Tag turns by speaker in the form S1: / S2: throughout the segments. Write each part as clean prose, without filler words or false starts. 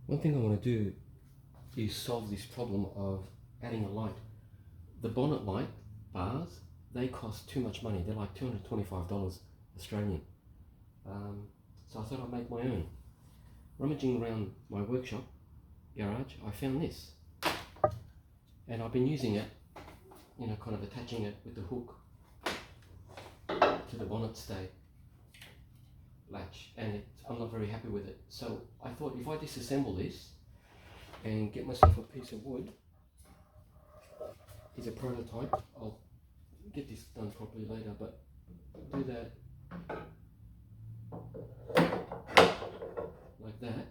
S1: One thing I want to do is solve this problem of adding a light. The Bonnet light bars, they cost too much money. They're like $225 Australian. So I thought I'd make my own. Rummaging around my workshop garage, I found this. And I've been using it, kind of attaching it with the hook to the bonnet stay latch, and I'm not very happy with it. So I thought if I disassemble this and get myself a piece of wood, here's a prototype. I'll get this done properly later, but do that like that.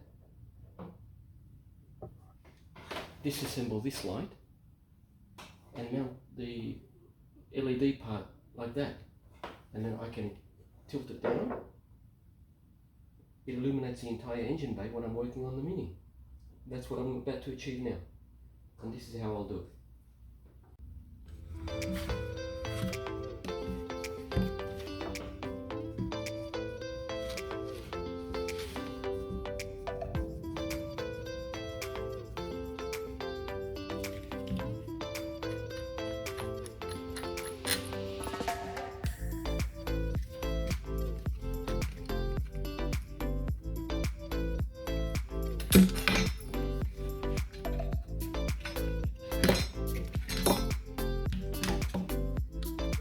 S1: Disassemble this light and mount the LED part like that, and then I can tilt it down. It illuminates the entire engine bay when I'm working on the Mini. That's what I'm about to achieve now, and this is how I'll do it.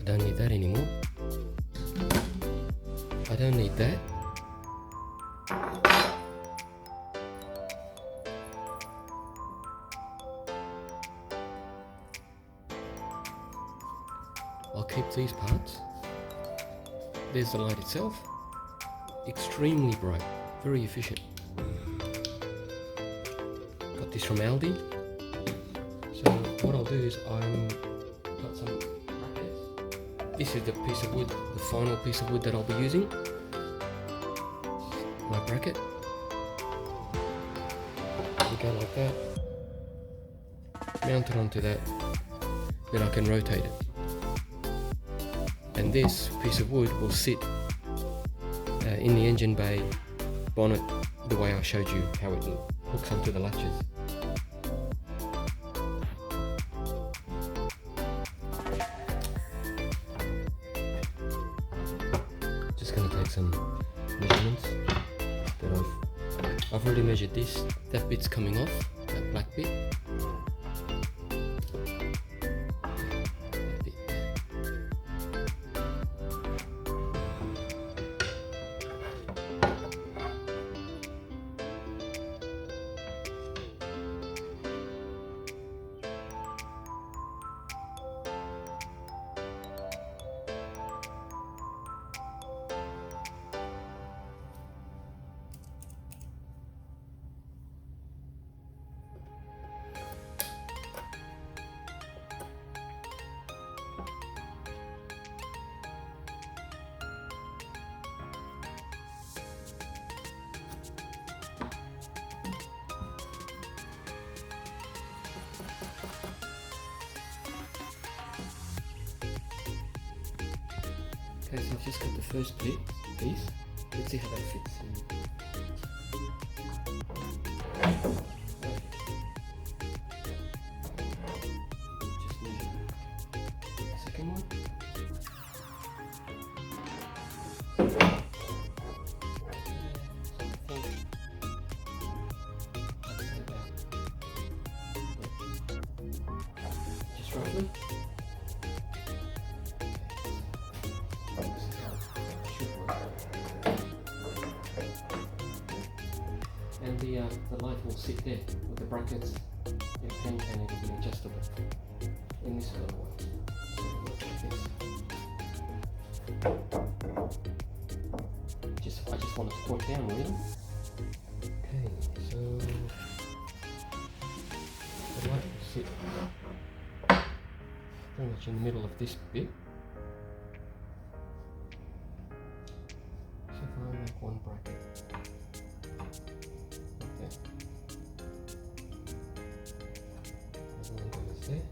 S1: I don't need that anymore. I don't need that. I'll keep these parts. There's the light itself. Extremely bright, very efficient. Got this from Aldi. So what I'll do is got some brackets. This is the piece of wood, the final piece of wood that I'll be using. My bracket. We go like that. Mount it onto that. Then I can rotate it. And this piece of wood will sit in the engine bay bonnet the way I showed you how it hooks onto the latches. Just going to take some measurements that I've already measured this. That bit's coming off, that black bit. Okay, so I've just got the first piece. Let's see how that fits in. Just measure the second one. Just roughly. And the light will sit there with the brackets, your pen, and it will be adjustable in this little one. So it looks like this. I just want it to point down really. Okay, so the light will sit pretty much in the middle of this bit. So if I make one bracket. There.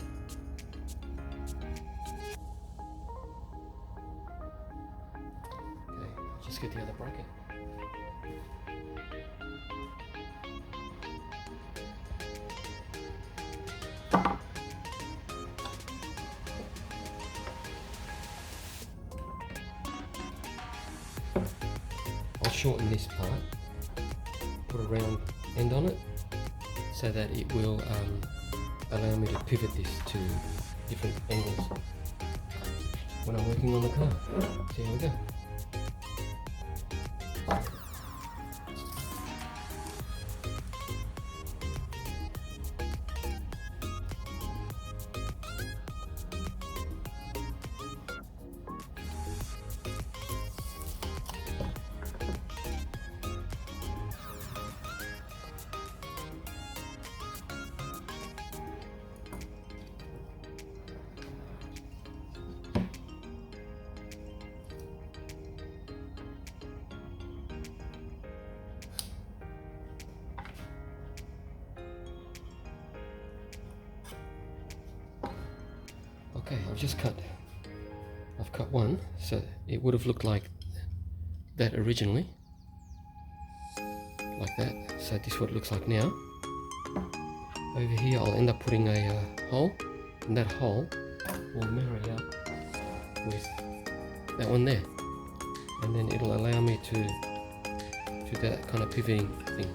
S1: Okay, just get the other bracket. shorten this part, put a round end on it, so that it will allow me to pivot this to different angles when I'm working on the car. So here we go. Okay, I've cut one, so it would have looked like that originally, like that. So this is what it looks like now. Over here I'll end up putting a hole, and that hole will marry up with that one there, and then it'll allow me to do that kind of pivoting thing.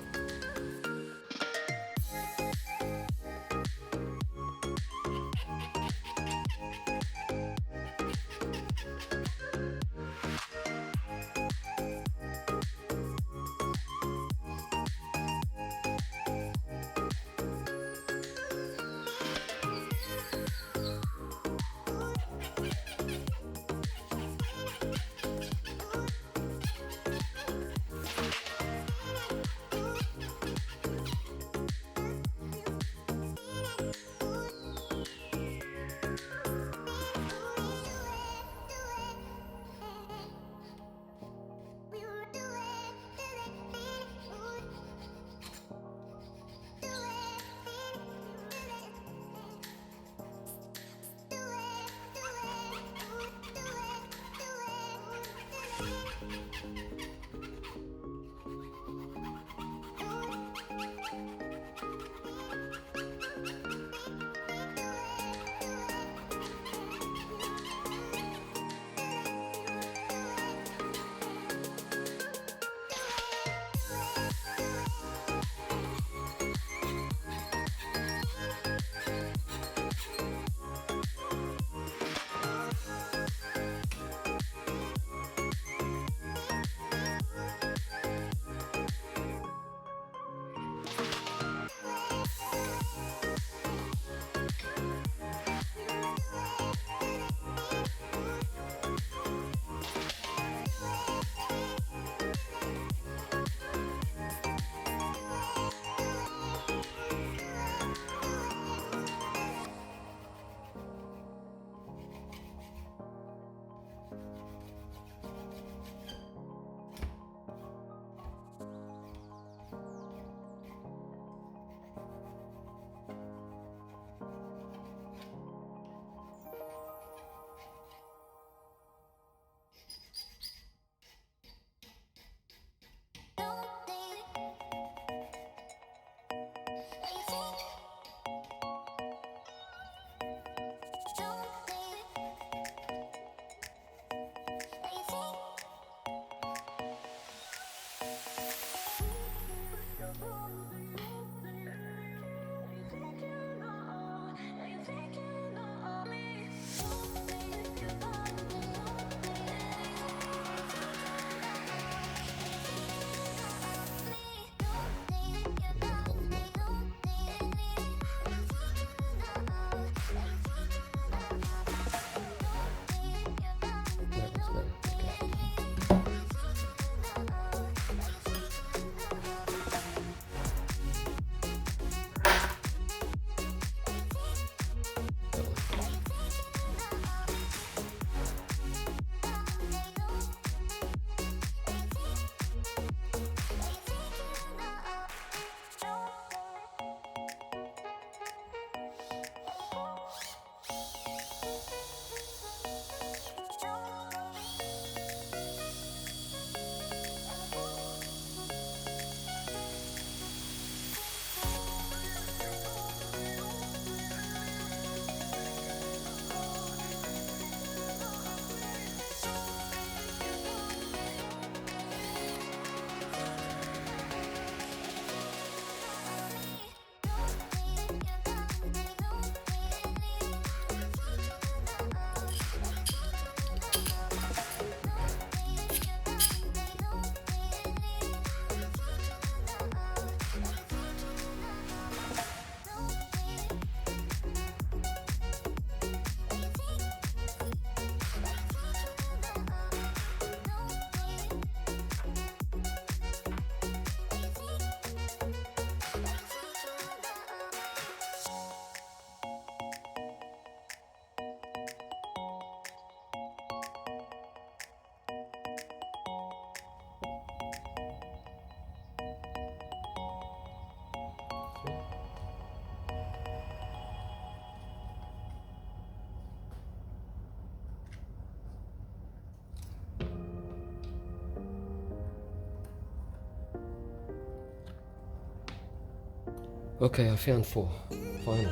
S1: Okay, I found 4, finally.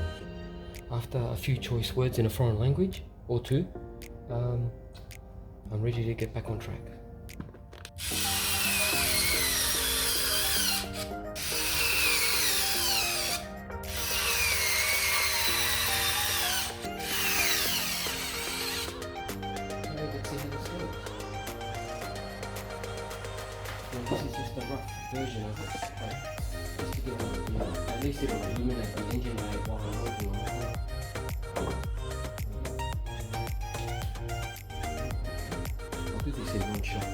S1: After a few choice words in a foreign language, or 2, I'm ready to get back on track. This is just a rough version of it, but just to get an idea. At least it'll illuminate the engine bay while I'm working on the car. I'll do this in one shot.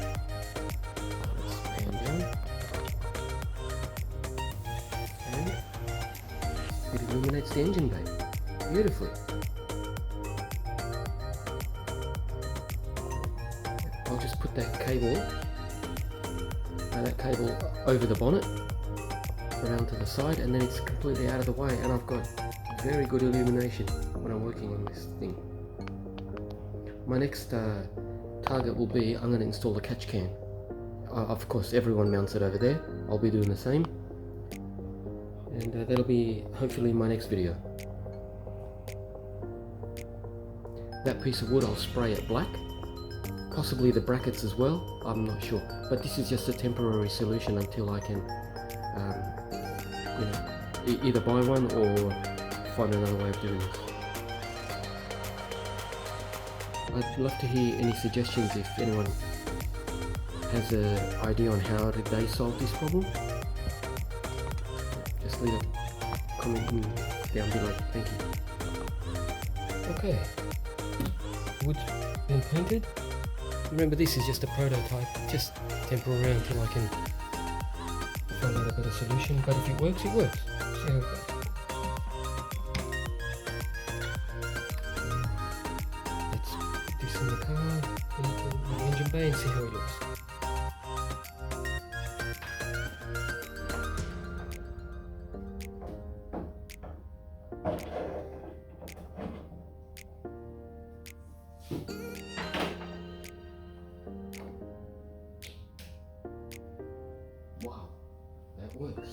S1: Let's pan down. And it illuminates the engine bay beautifully. I'll just put that cable over the bonnet around to the side, and then it's completely out of the way, and I've got very good illumination when I'm working on this thing. My next target will be, I'm going to install a catch can. Of course everyone mounts it over there. I'll be doing the same, and that'll be hopefully my next video. That piece of wood I'll spray it black, possibly the brackets as well, I'm not sure, but this is just a temporary solution until I can either buy one or find another way of doing this. I'd love to hear any suggestions if anyone has an idea on how did they solve this problem. Just leave a comment down below, thank you. Okay, wood's been painted. Remember, this is just a prototype, just temporary until I can find out a better solution, but if it works, it works. See how it goes. Let's put this in the car, into the engine bay, and see how it looks. Wow, that works.